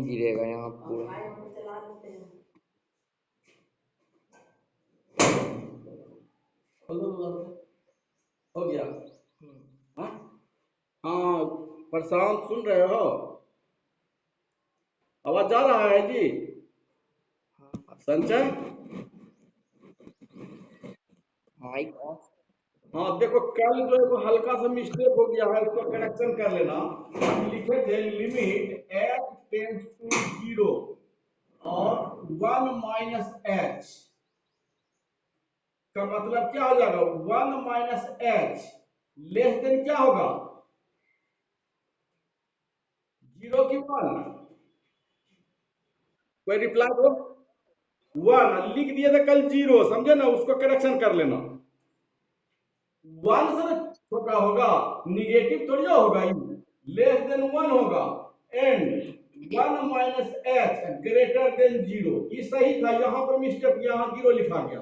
नहीं गिरेगा यहाँ पूरा। हो गया। हाँ हाँ, प्रशांत सुन रहे हो? आवाज जा रहा है जी? Sanjay, mic off. हाँ देखो, कल जो है वो हल्का सा मिस्टेक हो गया है, इसको करेक्शन कर लेना। हम लिखे थे limit h tends to zero और 1 माइनस एच का मतलब क्या हो जाएगा? 1 माइनस एच लेस देन क्या होगा? जीरो की 1? कोई रिप्लाई दो। 1 लिख दिए थे कल, जीरो समझे ना, उसको करेक्शन कर लेना। 1 से छोटा होगा, निगेटिव थोड़ी होगा, लेस देन 1 होगा। And 1 minus H greater than zero, ये सही था, यहां पर मिस्टेक, यहां जीरो लिखा गया।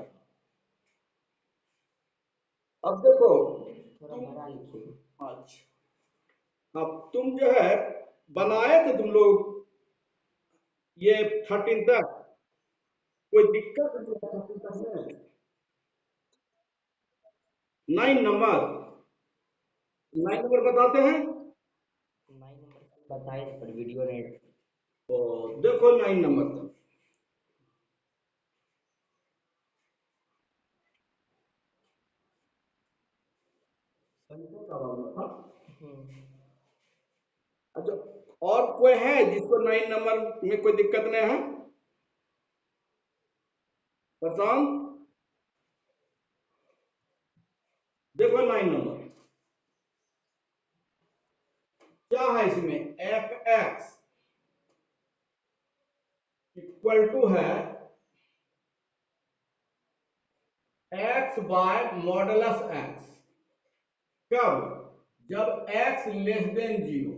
अब देखो, थोड़ा बड़ा लिखिए। अच्छा, अब तुम जो है बनाए थे तुम लोग ये 13 तक, कोई दिक्कत नहीं है 13 तक में? 9 नंबर बताते हैं। 9 नंबर बताए थे पर वीडियो ने। तो देखो 9 नंबर तक। संख्या का वाला था। अच्छा, और कोई है जिसको 9 नंबर में कोई दिक्कत नहीं है? प्रशांत, देखो 9 नंबर क्या है इसमें? एफ एक्स इक्वल टू है एक्स बाय मॉडुलस एक्स। कब? जब एक्स लेस देन जीरो,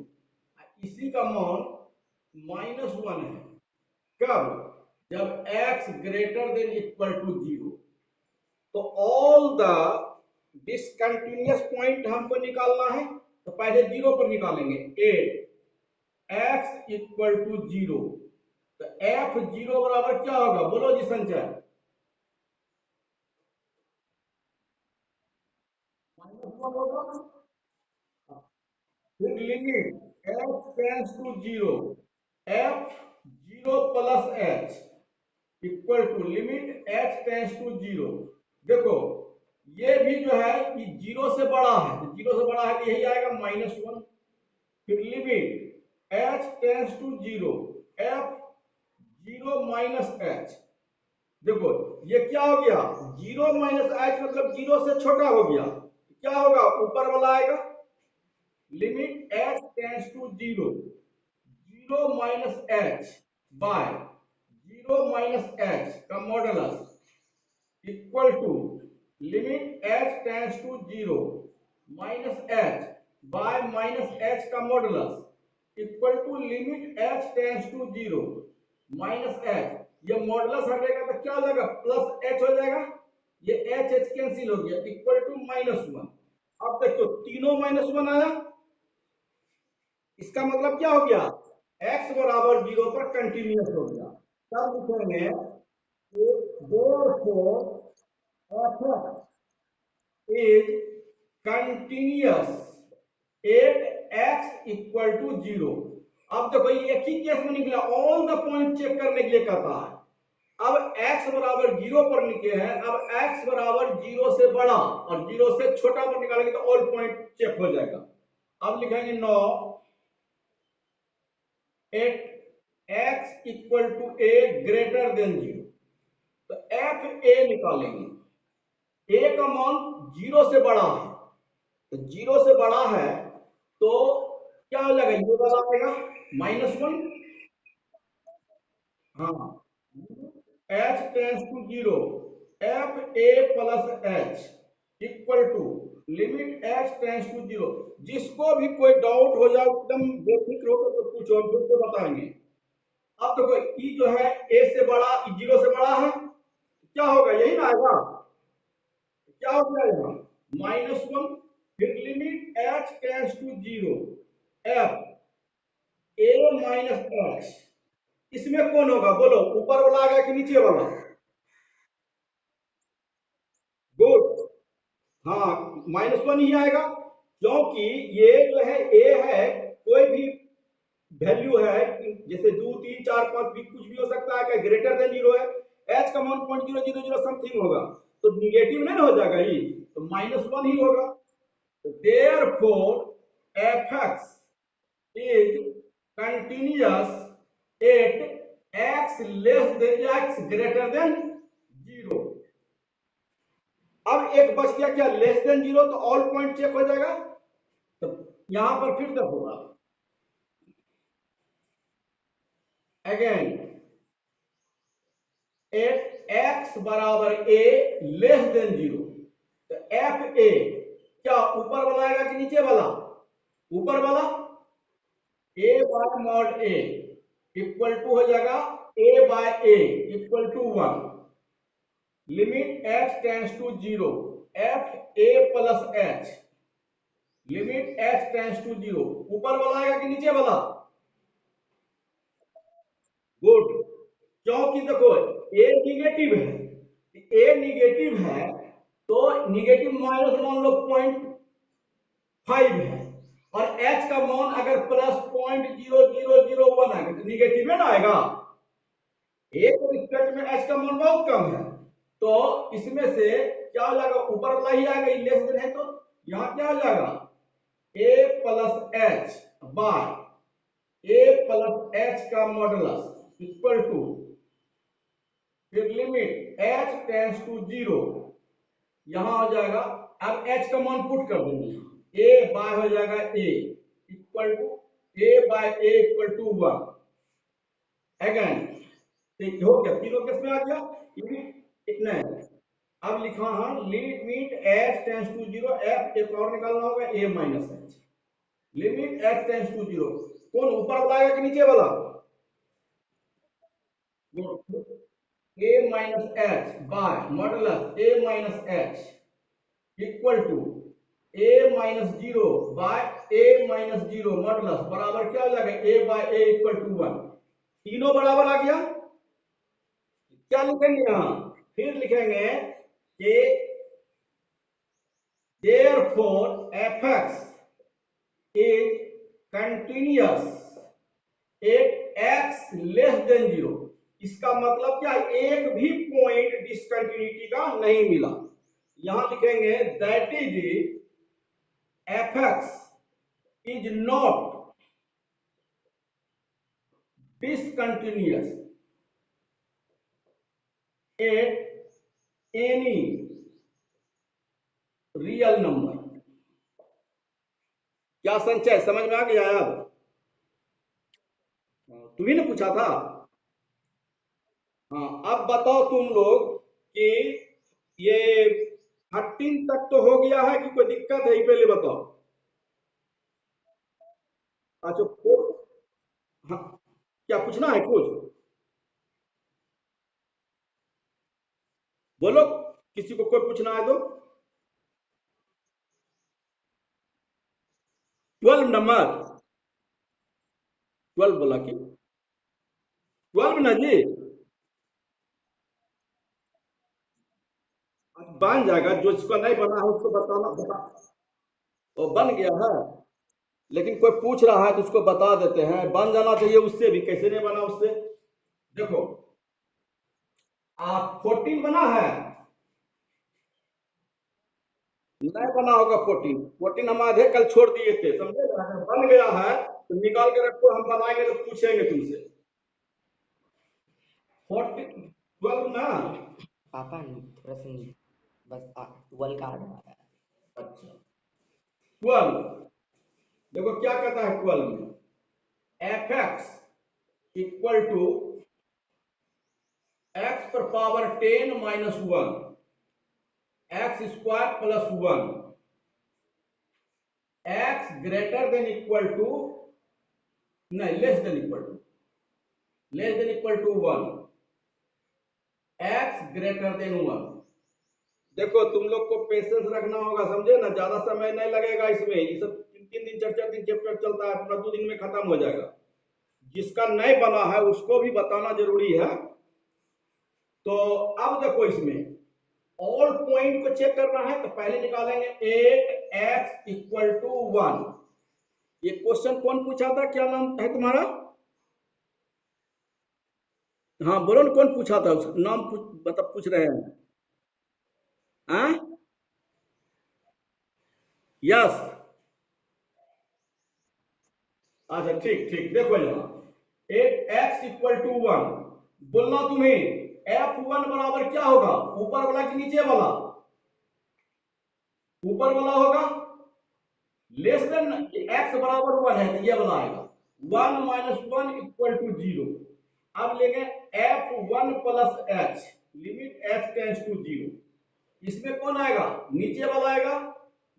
इसी का मान -1 है। कब? जब x greater than equal to zero. तो ऑल द डिसकंटिन्यूअस पॉइंट हमको निकालना है, तो पहले जीरो पर निकालेंगे। 8 एक्स इक्वल टू जीरो, तो एफ जीरो बराबर क्या होगा? बोलो जी संचय। -1 होगा। फिर limit f tends to zero, f zero plus h equal to limit h tends to zero. देखो, ये भी जो है कि जीरो से बड़ा है, तो जीरो से बड़ा है तो यही आएगा -1। फिर limit h tends to zero, f zero minus h. देखो ये क्या हो गया? जीरो माइनस एच मतलब जीरो से छोटा हो गया, क्या होगा? ऊपर वाला आएगा limit h tends to zero, zero minus h by zero minus h का modulus equal to limit h tends to zero minus h by minus h का modulus equal to limit h tends to zero minus h. ये modulus हटेगा तो क्या हो जाएगा? Plus H हो जाएगा। ये एच एच कैंसिल हो गया, इक्वल टू -1। अब देखो तीनों -1 आया, इसका मतलब क्या हो गया? x बराबर जीरो पर कंटिन्यूअस हो गया। तब लिखेंगे is continuous at x equal to zero. अब देखो ये एक ही केस में निकला, ऑल द पॉइंट चेक करने के लिए कहता है। अब x बराबर जीरो पर निकले हैं, अब x बराबर जीरो से बड़ा और जीरो से छोटा पर निकालेंगे तो ऑल पॉइंट चेक हो जाएगा। अब लिखेंगे 9 at x equal to a greater than zero, तो एफ ए निकालेंगे। ए का मान जीरो से बड़ा है, तो जीरो से बड़ा है तो क्या हो जाएगा? ये वाला आएगा -1। हाँ, h tends to zero, f a plus h equal to limit h tends to zero. जिसको भी कोई डाउट हो जाए एकदम बेफिक्र होकर तो पूछो, हम फिर से बताएंगे। अब देखो ई जो है ए से बड़ा, ई जीरो से बड़ा है, क्या होगा? यही ना आएगा। क्या हो जाएगा? -1। फिर limit h tends to zero, f a minus h इसमें कौन होगा बोलो, ऊपर वाला आएगा कि नीचे वाला? गुड। हाँ, -1 ही आएगा, क्योंकि ये जो है ए है, कोई भी वैल्यू है, जैसे 2 3 4 5 भी कुछ भी हो सकता है, क्या ग्रेटर देन 0 है, एच का मान 0.000 समथिंग होगा, तो निगेटिव नहीं ना हो जाएगा ही, तो -1 ही होगा। Therefore, f(x) is continuous at x less than x greater than 0। अब एक बच गया क्या, लेस देन 0, तो ऑल पॉइंट चेक हो जाएगा। तो यहां पर फिर से होगा अगेन, एट x बराबर a लेस देन 0, तो एफ ए क्या ऊपर वाला आएगा कि नीचे वाला? ऊपर वाला, a by mod a equal to हो जाएगा a by a equal to 1, limit x tends to 0, f a plus h, limit x tends to 0, ऊपर वाला आएगा कि नीचे वाला? गुड, क्योंकि देखो ए निगेटिव है, ए निगेटिव है, तो निगेटिव माइनस मान लो 0.5 है, और एच का मान अगर प्लस 0.0001 आएगा तो निगेटिव में ना आएगा, ए के रिस्पेक्ट में एच का मान बहुत कम है, तो इसमें से क्या हो जाएगा, ऊपर वाला ही आएगा, लेस देन है, तो यहां क्या हो जाएगा, ए प्लस एच बाय ए प्लस एच का मॉडुलस इक्वल टू, फिर लिमिट h टेंड्स टू 0, यहां हो जाएगा, अब h का मान पुट कर देंगे, a बाय हो जाएगा a equal to a by a equal to 1, again ठीक हो गया, तीनों केस में आ गया, इतना है। अब लिखा है limit h tends to 0, f एक और निकालना होगा a minus h, limit h tends to 0, कौन ऊपर वाला आएगा कि नीचे वाला? a minus h by modulus a minus h equal to a minus 0 by a minus 0 modulus बराबर क्या हो जाएगा, a by a equal to 1, तीनों बराबर आ गया। क्या लिखेंगे यहां, फिर लिखेंगे कि therefore fx is continuous at x less than 0, इसका मतलब क्या, एक भी पॉइंट डिसकंटिन्यूटी का नहीं मिला, यहां लिखेंगे that is fx is not discontinuous at any real number। क्या संचय समझ में आ गया? अब तुम्ही ने पूछा था। हाँ, अब बताओ तुम लोग कि ये 13 तक तो हो गया है कि कोई दिक्कत है, ये पहले बताओ। अच्छा हाँ, क्या पूछना है कुछ, बोलो, किसी को कोई पूछना है तो। 12 नंबर, 12 बोला कि 12 ना जी, बन जाएगा, जो जिसको नहीं बना है उसको बताना, बता, वो बन गया है, लेकिन कोई पूछ रहा है तो उसको बता देते हैं, बन जाना चाहिए उससे भी, कैसे नहीं बना उससे, देखो आप 14 बना है, नहीं बना होगा 14, 14 हम आधे कल छोड़ दिए थे, समझे ना, अगर बन गया है तो निकाल के रखो, हम बनाएंगे तो पूछेंगे तुमसे। 14 12 ना, पापा थोड़ा सा बस 12 का आधा आ रहा है। अच्छा 12, देखो क्या कहता है 12 में, f x equal to x पर power 10 minus 1 x square plus 1, x greater than equal to, नहीं less than equal to, less than equal to 1, x greater than 1। देखो तुम लोग को पेशेंस रखना होगा, समझे ना, ज्यादा समय नहीं लगेगा इसमें, ये सब 3 3 दिन 4 4 दिन चैप्टर चलता है, पूरा 2 दिन में खत्म हो जाएगा। जिसका नहीं बना है उसको भी बताना जरूरी है। तो अब देखो इसमें ऑल पॉइंट को चेक करना है, तो पहले निकालेंगे 8x इक्वल टू 1। ये क्वेश्चन कौन पूछा था, क्या नाम है तुम्हारा? हाँ बोलो ना, कौन पूछा था, नाम मतलब पूछ रहे हैं। हाँ यस। अच्छा ठीक ठीक, देखो यहाँ 8x इक्वल टू 1 बोलना तुम्हें, f1 बराबर क्या होगा, ऊपर वाला कि नीचे वाला? ऊपर वाला होगा। लेस देन x बराबर 1 है तो ये वाला आएगा, 1 माइनस 1 इक्वल टू 0। अब लेंगे f1 plus h, limit h tends to 0। इसमें कौन आएगा, नीचे वाला आएगा,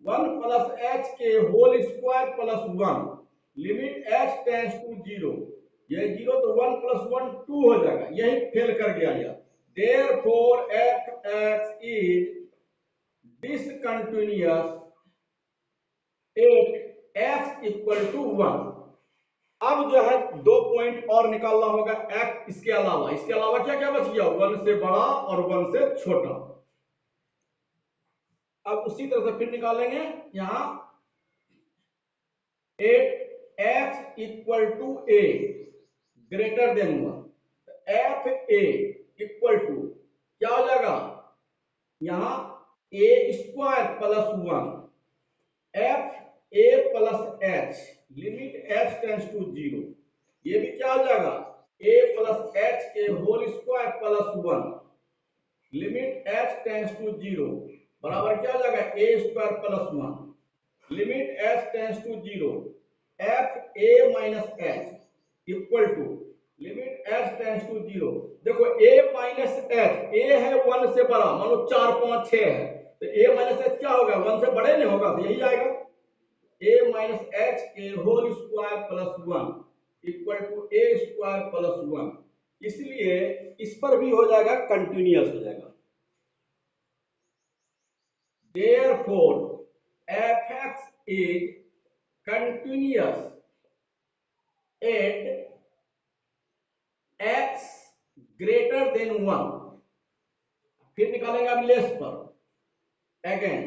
1 प्लस h के whole square plus 1, limit h tends to 0। ये 0 तो 1 प्लस 1 2 हो जाएगा, यही फेल कर गया यह। Therefore fx is discontinuous at x equal to 1। अब जो है 2 पॉइंट और निकालना होगा x, इसके अलावा क्या क्या बच गया, 1 से बड़ा और 1 से छोटा। अब उसी तरह से फिर निकालेंगे यहां 8x equal to a greater than 1, f a equal to क्या हो जाएगा, यहां a square plus 1 f a plus h, limit h tends to 0। ये भी क्या हो जाएगा, a प्लस एच के whole square plus 1, limit h tends to 0 बराबर क्या हो जाएगा, a square plus 1, limit h tends to 0 f a minus h equal to limit h tends to 0। देखो a माइनस एच, a है 1 से बड़ा, मान लो 4 5 6 है, तो a माइनस एच क्या होगा, 1 से बड़े नहीं होगा, तो यही आएगा a माइनस एच के whole square plus 1 equal to a square plus 1। इसलिए इस पर भी हो जाएगा, कंटिन्यूअस हो जाएगा। Therefore fx is continuous at x greater than 1। फिर निकालेंगे अब लेस पर, again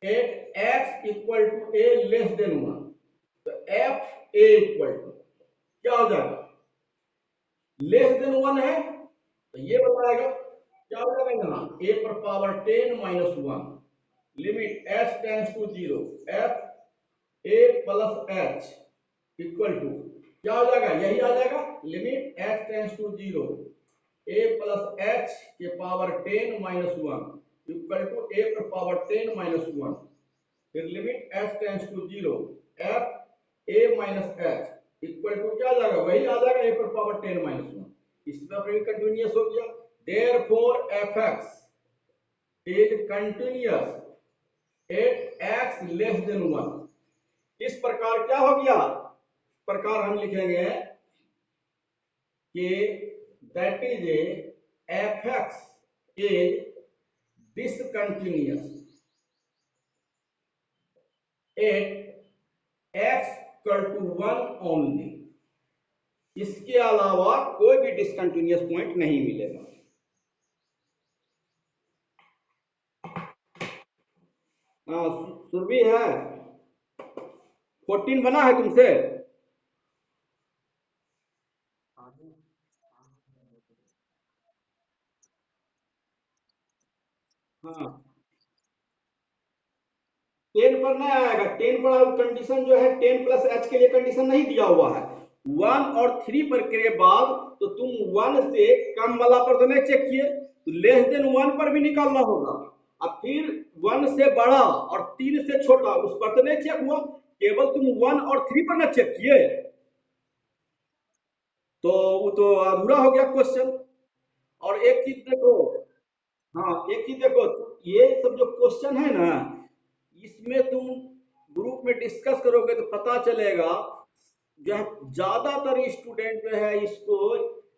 at x equal to a less than 1, तो f a इक्वल टू क्या हो जाएगा, लेस देन 1 है तो ये बताएगा क्या हो जाएगा, यहाँ a पर power 10 minus 1, limit h tends to 0 f a plus h equal to क्या हो जाएगा, यही आ जाएगा, limit h tends to 0 a plus h के power 10 minus 1 equal to a पर पावर 10 माइनस 1, फिर limit h tends to 0 f a minus h equal to क्या आ जाएगा, वही आ जाएगा, a पर पावर 10 माइनस 1। इस तरह भी कंटिन्यूअस हो गया। Therefore fx is continuous eight x less than 1। इस प्रकार क्या हो गया, प्रकार हम लिखेंगे कि that is fx is discontinuous at x equal to 1 only. इसके अलावा कोई भी डिसकंटिन्यूअस पॉइंट नहीं मिलेगा। सुरभि है, 14 बना है तुमसे? हाँ 10 पर नहीं आएगा, 10 पर कंडीशन जो है 10 प्लस एच के लिए कंडीशन नहीं दिया हुआ है। 1 और 3 पर के बाद तो तुम 1 से कम वाला पर तो नहीं चेक किए, तो लेस देन 1 पर भी निकालना होगा। अब फिर 1 से बड़ा और 3 से छोटा उस पर तो नहीं चेक हुआ, केवल तुम 1 और 3 पर ना चेक किए, तो वो तो अधूरा हो गया क्वेश्चन। और एक चीज देखो, हाँ एक चीज देखो, ये सब जो क्वेश्चन है ना, इसमें तुम ग्रुप में डिस्कस करोगे तो पता चलेगा जो है ज्यादातर स्टूडेंट जो है इसको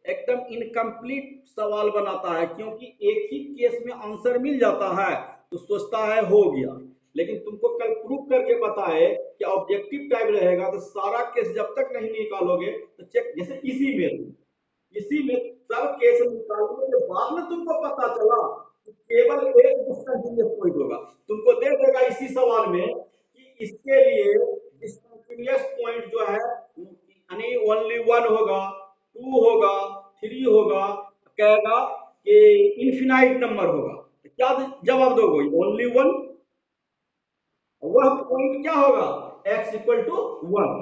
एकदम इनकम्प्लीट सवाल बनाता है, क्योंकि एक ही केस में आंसर मिल जाता है तो सोचता है हो गया, लेकिन तुमको कल प्रूफ करके पता है कि ऑब्जेक्टिव टाइप रहेगा तो सारा केस जब तक नहीं निकालोगे तो चेक, जैसे इसी में सब केस निकालने के बाद में तुमको पता चला कि केवल एक डिस्कंटिन्यूअस पॉइंट होगा, तुमको दे देगा इसी सवाल में कि इसके लिए डिस्कंटिन्यूअस पॉइंट जो है यानी ओनली 1 होगा, 2 होगा, 3 होगा, कहेगा कि इनफिनाइट नंबर होगा, तो क्या जवाब दोगे? ओनली 1। वह पॉइंट क्या होगा? x equal to 1।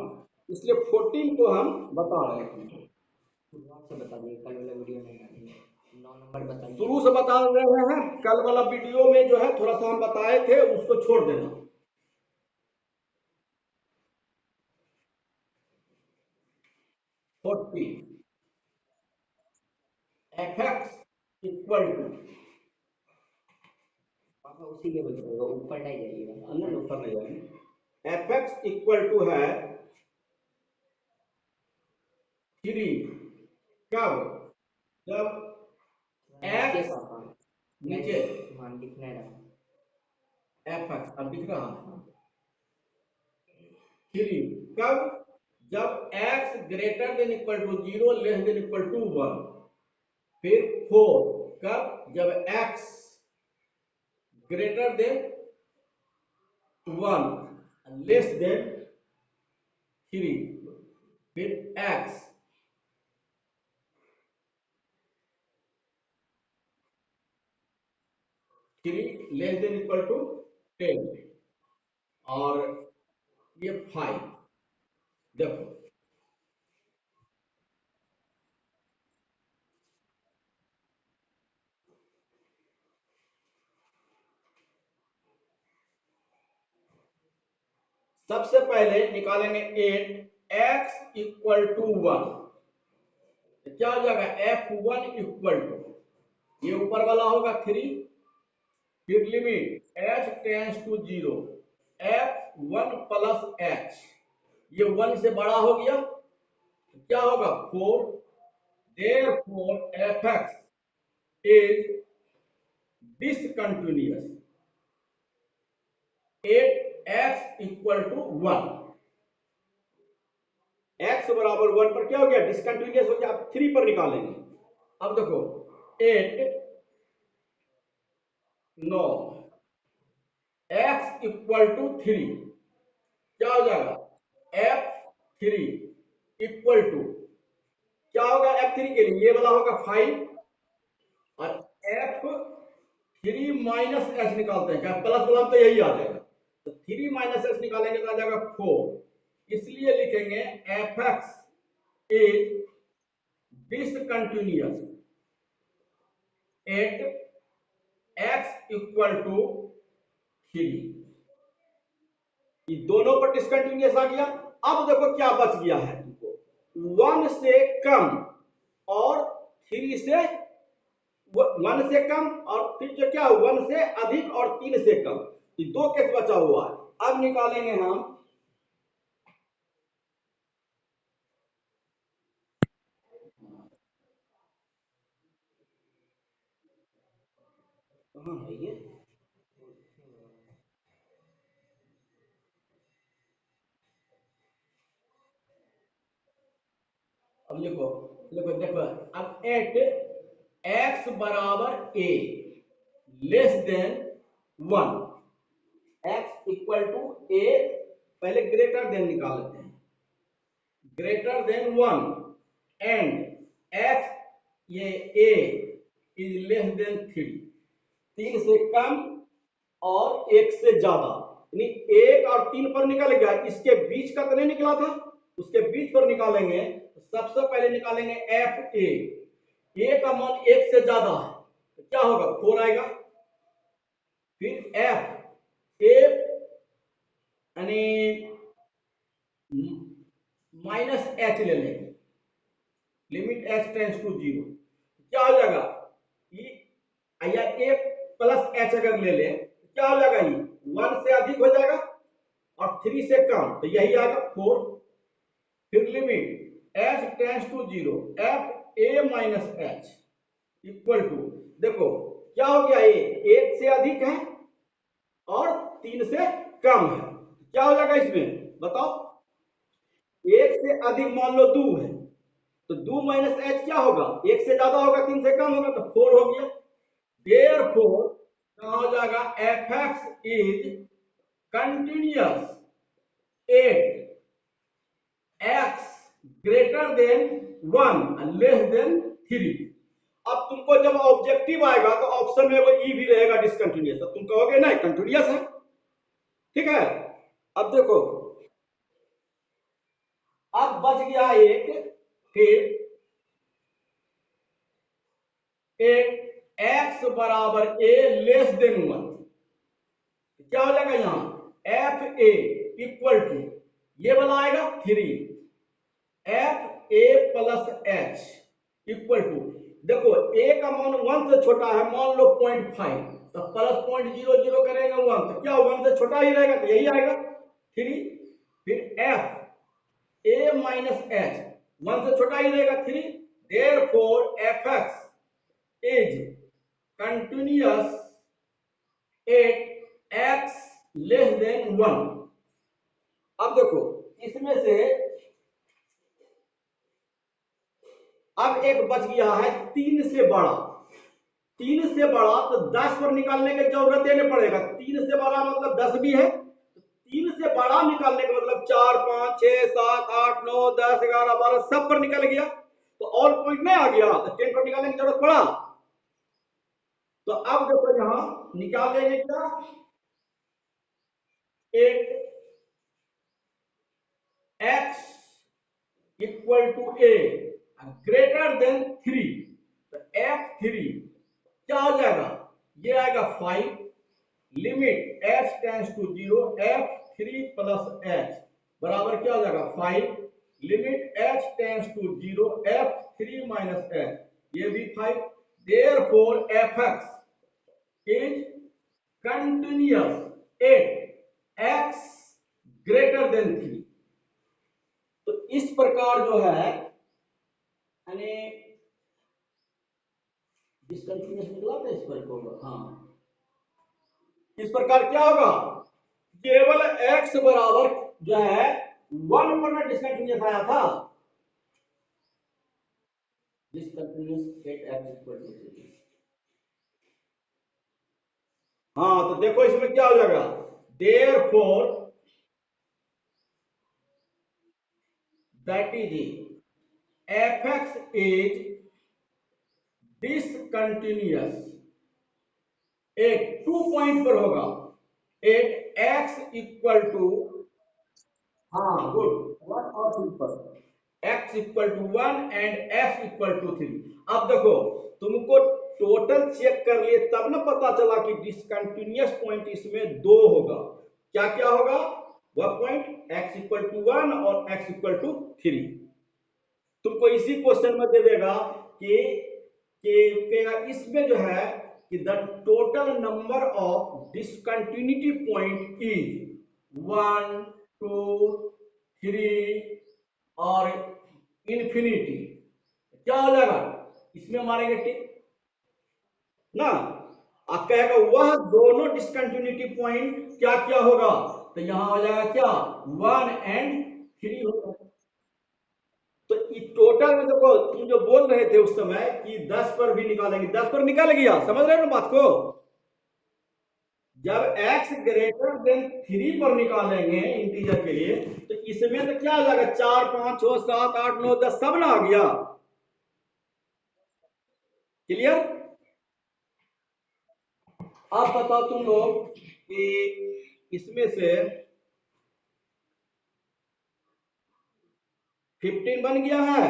इसलिए 14 को हम बता रहे हैं, शुरुआत से बता दिए, कल वाला वीडियो नहीं डालेंगे। 9 नंबर बताइए। शुरू से बता रहे हैं, कल वाला वीडियो में जो है थोड़ा सा हम बताए थे, उसको छोड़ देना। 40 fx इक्वल टू, पापा उसी लेवल पे होगा, ऊपर नहीं जाइएगा। नहीं ऊपर नहीं जाएंगे। fx इक्वल टू है 3, कब? जब नीचे x पापा नीचे मान दिखने रहा। fx अब दिख रहा है 3, कब? जब x greater than equal to 0 less than equal to 1। फिर 4, कब? जब x greater than 1 less than 3। फिर x 3 less than equal to 10 और ये 5। देखो सबसे पहले निकालेंगे 8 x इक्वल टू 1, क्या हो जाएगा? f1 इक्वल टू, ये ऊपर वाला होगा 3, फिर limit h tends to 0 f1 plus h, ये 1 से बड़ा हो गया तो क्या होगा? 4। therefore fx is discontinuous 8x equal to 1। x बराबर 1 पर क्या हो गया? डिसकंटिन्यूअस हो गया। आप 3 पर निकालेंगे। अब देखो 8 9 x इक्वल टू 3, क्या हो जाएगा? f3 इक्वल टू, क्या होगा f3 के लिए? ये वाला होगा 5 और f3 माइनस s निकालते हैं, क्या प्लस वाला तो यही आ जाएगा, तो 3 माइनस s निकालेंगे तो आ जाएगा 4। इसलिए लिखेंगे fx is discontinuous at x equal to 3। ये दोनों पर डिसकंटिन्यूअस आ गया। अब देखो क्या बच गया है तुमको, 1 से कम और 3 से 1 से कम और फिर जो क्या 1 से अधिक और 3 से कम, ये दो केस बचा हुआ है। अब निकालेंगे हम कहां है ये, अब लिखो लिखो देखो, अब एट x बराबर a less than 1, x equal to a, पहले ग्रेटर देन निकाल लेते हैं, ग्रेटर देन 1 एंड x ये a इज लेस देन 3, 3 से कम और 1 से ज्यादा, यानी 1 और 3 पर निकल गया, इसके बीच का तो नहीं निकला था, उसके बीच पर निकालेंगे। तो सबसे पहले निकालेंगे एफ ए का मान 1 से ज्यादा है तो क्या होगा? 4 आएगा। फिर एफ ए यानी माइनस एच ले लेंगे, लिमिट एच टेंस टू 0, क्या हो जाएगा? या ए प्लस एच अगर ले लें तो क्या हो जाएगा? ये 1 से अधिक हो जाएगा और 3 से कम, तो यही आएगा 4। फिर limit h tends to 0 f a minus h equal to, देखो क्या हो गया? ए 1 से अधिक है और 3 से कम है, क्या हो जाएगा इसमें बताओ? एक से अधिक मान लो 2 है, तो 2 माइनस एच क्या होगा? एक से ज्यादा होगा, 3 से कम होगा, तो 4 हो गया। देयरफॉर क्या हो जाएगा? F x is continuous at x greater than 1 less than 3। अब तुमको जब ऑब्जेक्टिव आएगा तो ऑप्शन में वो ई भी रहेगा डिसकंटिन्यूअस, तो तुम कहोगे ना कंटिन्यूअस है, ठीक है। अब देखो, अब बच गया एक, फिर एक एक्स बराबर ए लेस देन 1, क्या हो जाएगा यहां? एफ ए इक्वल टू, ये वाला आएगा 3, f a plus h equal to, देखो ए का मान 1 से छोटा है, मान लो 0.5, तो प्लस 0.00 करेगा 1, तो क्या 1 से छोटा ही रहेगा, तो यही आएगा 3। फिर एफ ए माइनस एच 1 से छोटा ही रहेगा 3, therefore f x is continuous at x less than 1। अब देखो, इसमें से अब एक बच गया है 3 से बड़ा। 3 से बड़ा तो 10 पर निकालने की जरूरत ही नहीं पड़ेगा, 3 से बड़ा मतलब 10 भी है, तो 3 से बड़ा निकालने का मतलब 4 5 6 7 8 9 10 11 12 सब पर निकल गया, तो ऑल पॉइंट नहीं आ गया, तो 10 पर निकालने की जरूरत पड़ा। तो अब देखो यहां निकाल लेंगे क्या? एक x equal to a greater than 3, तो एफ 3 क्या हो जाएगा? ये आएगा 5, limit h tends to 0 f 3 plus h बराबर क्या हो जाएगा? 5, limit h tends to 0 f 3 minus h, ये भी 5। Therefore f x is continuous at x greater than 3। तो इस प्रकार जो है, यानी डिसकंटिन्यूअस निकला था इस पर होगा, हाँ, इस प्रकार क्या होगा? केवल x बराबर जो है 1 पर डिसकंटिन्यूअस आया था, discontinuous at x equal to 3। हाँ, तो देखो इसमें क्या हो जाएगा? Therefore that is f x is discontinuous at 2 point पर होगा, एट x इक्वल टू, हाँ गुड, 1 और 2 पर, x equal to 1 and x equal to 3। अब देखो, तुमको टोटल चेक कर लिए तब ना पता चला कि डिसकंटिन्यूअस पॉइंट इसमें 2 होगा। क्या क्या होगा? वह पॉइंट x इक्वल टू 1 और x इक्वल टू 3। तुमको इसी क्वेश्चन में दे देगा कि इसमें जो है कि the total number of discontinuity point is 1 2 3 और इन्फिनिटी। क्या हो जाएगा? इसमें मारेंगे टिक ना, आप कहेगा वह दोनों डिसकंटिन्यूटी पॉइंट क्या क्या होगा, तो यहां हो जाएगा क्या? 1 एंड 3 होगा। तो टोटल में देखो, तुम जो बोल रहे थे उस समय कि 10 पर भी निकालेंगे, 10 पर निकाल गया, समझ रहे हो ना बात को? जब x ग्रेटर देन 3 पर निकालेंगे इंटीजर के लिए, तो इसमें तो क्या आ जाएगा? 4 5 6 7 8 9 10 सब ना आ गया। क्लियर? अब बताओ तुम लोग कि इसमें से 15 बन गया है।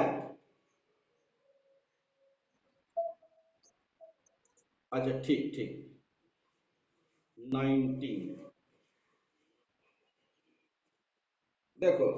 अच्छा ठीक ठीक, 19 देखो,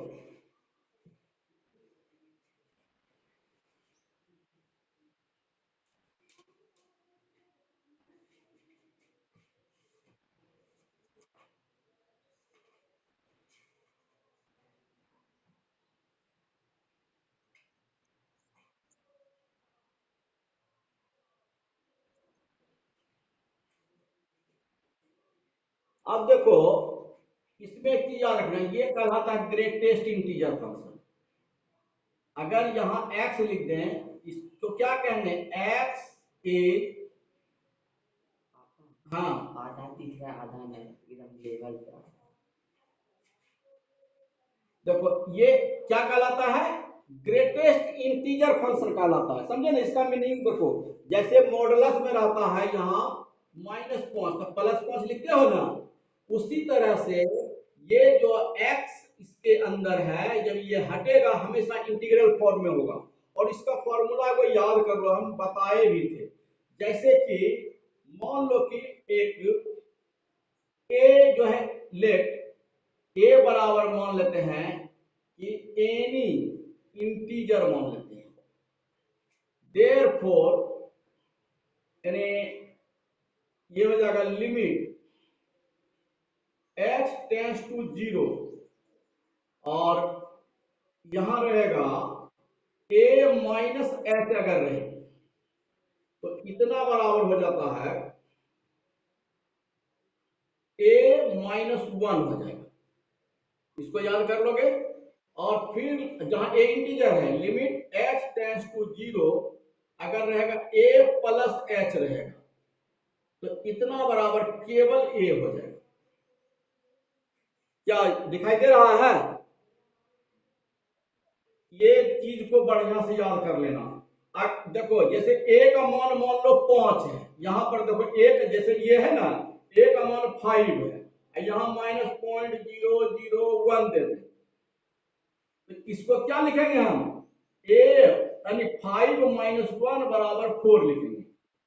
अब देखो, इसमें एक चीज याद रखना, ये कहलाता है ग्रेटेस्ट इंटीजर फंक्शन। अगर यहां x लिख दें तो क्या कहने, x इज, हाँ आधा तीसरा आधा नहीं, एकदम लेवल पे। देखो ये क्या कहलाता है, ग्रेटेस्ट इंटीजर फंक्शन कहलाता है, समझे ना इसका मीनिंग। देखो जैसे मॉडुलस में रहता है यहाँ -5 तो +5 लिखते हो ना, उसी तरह से ये जो x इसके अंदर है, जब ये हटेगा हमेशा इंटीग्रल फॉर्म में होगा। और इसका फॉर्मूला को याद कर लो, हम बताए भी थे। जैसे कि मान लो कि एक a जो है, लेट a बराबर मान लेते हैं कि एनी इंटीजर मान लेते हैं, देयरफॉर यानी ये हो जाएगा लिमिट h टेंड्स टू 0, और यहां रहेगा a माइनस h अगर रहे तो इतना बराबर हो जाता है a-1 हो जाएगा। इसको याद कर लोगे। और फिर जहां a इंटीजर है, लिमिट h टेंड्स टू 0 अगर रहेगा a प्लस h रहेगा, तो इतना बराबर केवल a हो जाएगा। क्या दिखाई दे रहा है? ये चीज को बढ़िया से याद कर लेना। अब देखो जैसे a का मान मान लो 5 है, यहां पर देखो एक जैसे ये है ना, a का मान 5 है, यहां -0.001 दे दे, तो इसको क्या लिखेंगे हम, a यानी 5 - 1 बराबर 4 लिखेंगे।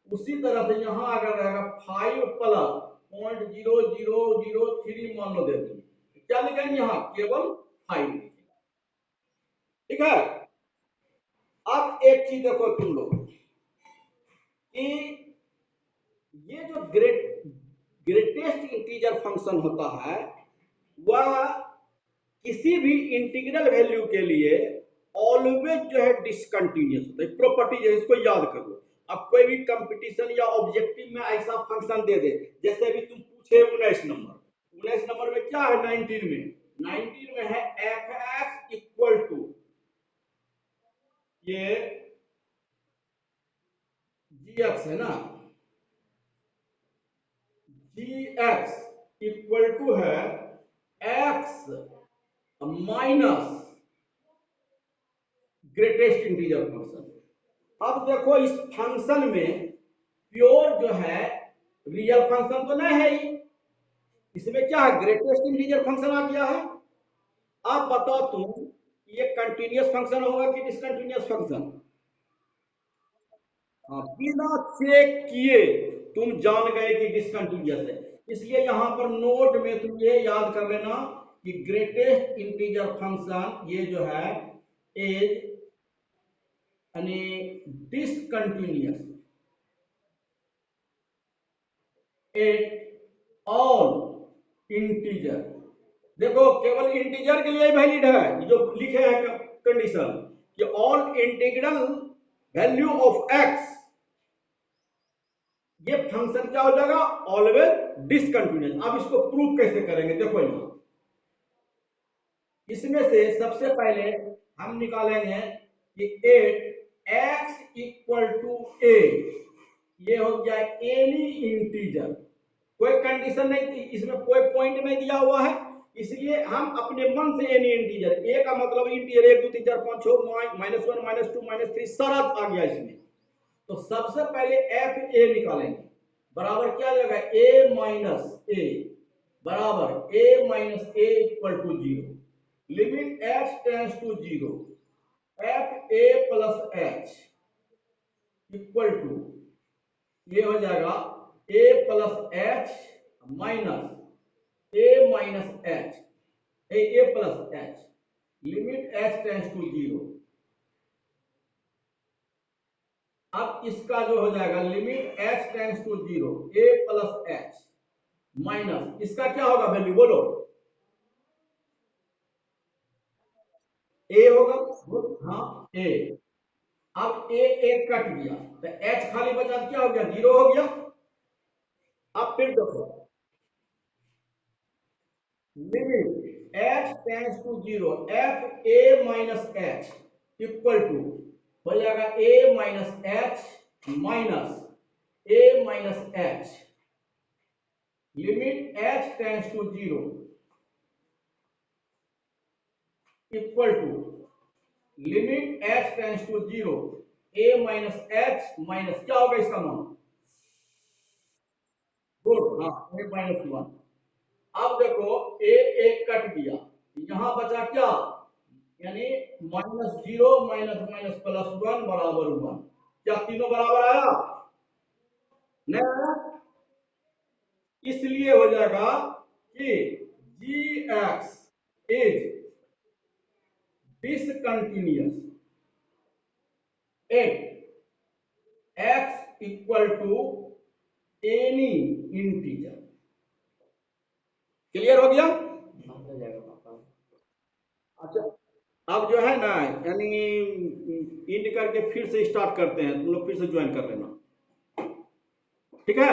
उसी तरह से यहां अगर रहेगा 5 प्लस 0.0003 मान लो दे देंगे, क्या लिखेंगे यहाँ, केवल 5 लिखेंगे। ठीक है। अब एक चीज देखो तुम लोग कि ये जो ग्रेटेस्ट इंटीजर फंक्शन होता है, वह किसी भी इंटीग्रल वैल्यू के लिए ऑलवेज जो है डिसकंटिन्यूअस होता है। प्रॉपर्टी है, इसको याद कर लो। अब कोई भी कंपटीशन या ऑब्जेक्टिव में ऐसा फंक्शन दे दे, जैसे अभी तुम पूछे 19 नंबर में क्या है, 19 में है f(x) इक्वल टू ये gx है ना, gx इक्वल टू है x minus greatest integer function. अब देखो इस फंक्शन में प्योर जो है रियल फंक्शन तो नहीं है ही, इसमें क्या है, ग्रेटेस्ट इंटीजर फंक्शन आ गया है। अब बताओ तुम, ये कंटिन्यूअस फंक्शन होगा कि डिसकंटिन्यूअस फंक्शन? हाँ, बिना चेक किए तुम जान गए कि डिसकंटिन्यूअस है। इसलिए यहां पर नोट में तुम ये याद कर लेना कि ग्रेटेस्ट इंटीजर फंक्शन ये जो है इज यानी डिसकंटिन्यूअस एट ऑल इंटीजर। देखो केवल इंटीजर के लिए वैलिड है जो लिखे हैं कंडीशन कि all integral value of x, ये फंक्शन क्या हो जाएगा, ऑलवेज डिसकंटिन्यूअस। अब इसको प्रूव कैसे करेंगे, देखो यहां इसमें से सबसे पहले हम निकालेंगे कि 8 x इक्वल टू a, ये हो गया एनी इंटीजर, कोई कंडीशन नहीं थी इसमें, कोई पॉइंट नहीं दिया हुआ है, इसलिए हम अपने मन से एनी इंटीजर, ए का मतलब इंटीजर 1 2 3 4 5 6 -1 -2 -3 सारा आ गया इसमें। तो सबसे पहले एफ ए निकालेंगे, बराबर क्या लगेगा, ए माइनस ए बराबर a minus a equal to 0, limit h tends to 0 f a plus h equal to, ये हो जाएगा a plus h minus a minus h, a plus h, limit h tends to 0। अब इसका जो हो जाएगा limit h tends to 0 a plus h minus इसका क्या होगा वैल्यू बोलो, a होगा, हाँ a। अब a एक कट गया तो h खाली बचा, क्या हो गया, 0 हो गया। अब फिर देखो limit h tends to zero f a minus h equal to हो जाएगा a minus h limit h tends to zero equal to limit h tends to zero a minus h minus क्या होगा इसका मान गुड हाँ a minus one. अब देखो ए एक कट दिया यहां बचा क्या यानी minus zero minus minus plus one बराबर वन क्या तीनों बराबर आया नहीं आया इसलिए हो जाएगा कि g x is discontinuous at x equal to any integer clear हो गया बंद हो जाएगा पापा। अच्छा अब जो है ना यानी इंड करके फिर से स्टार्ट करते हैं तुम लोग फिर से ज्वाइन कर लेना ठीक है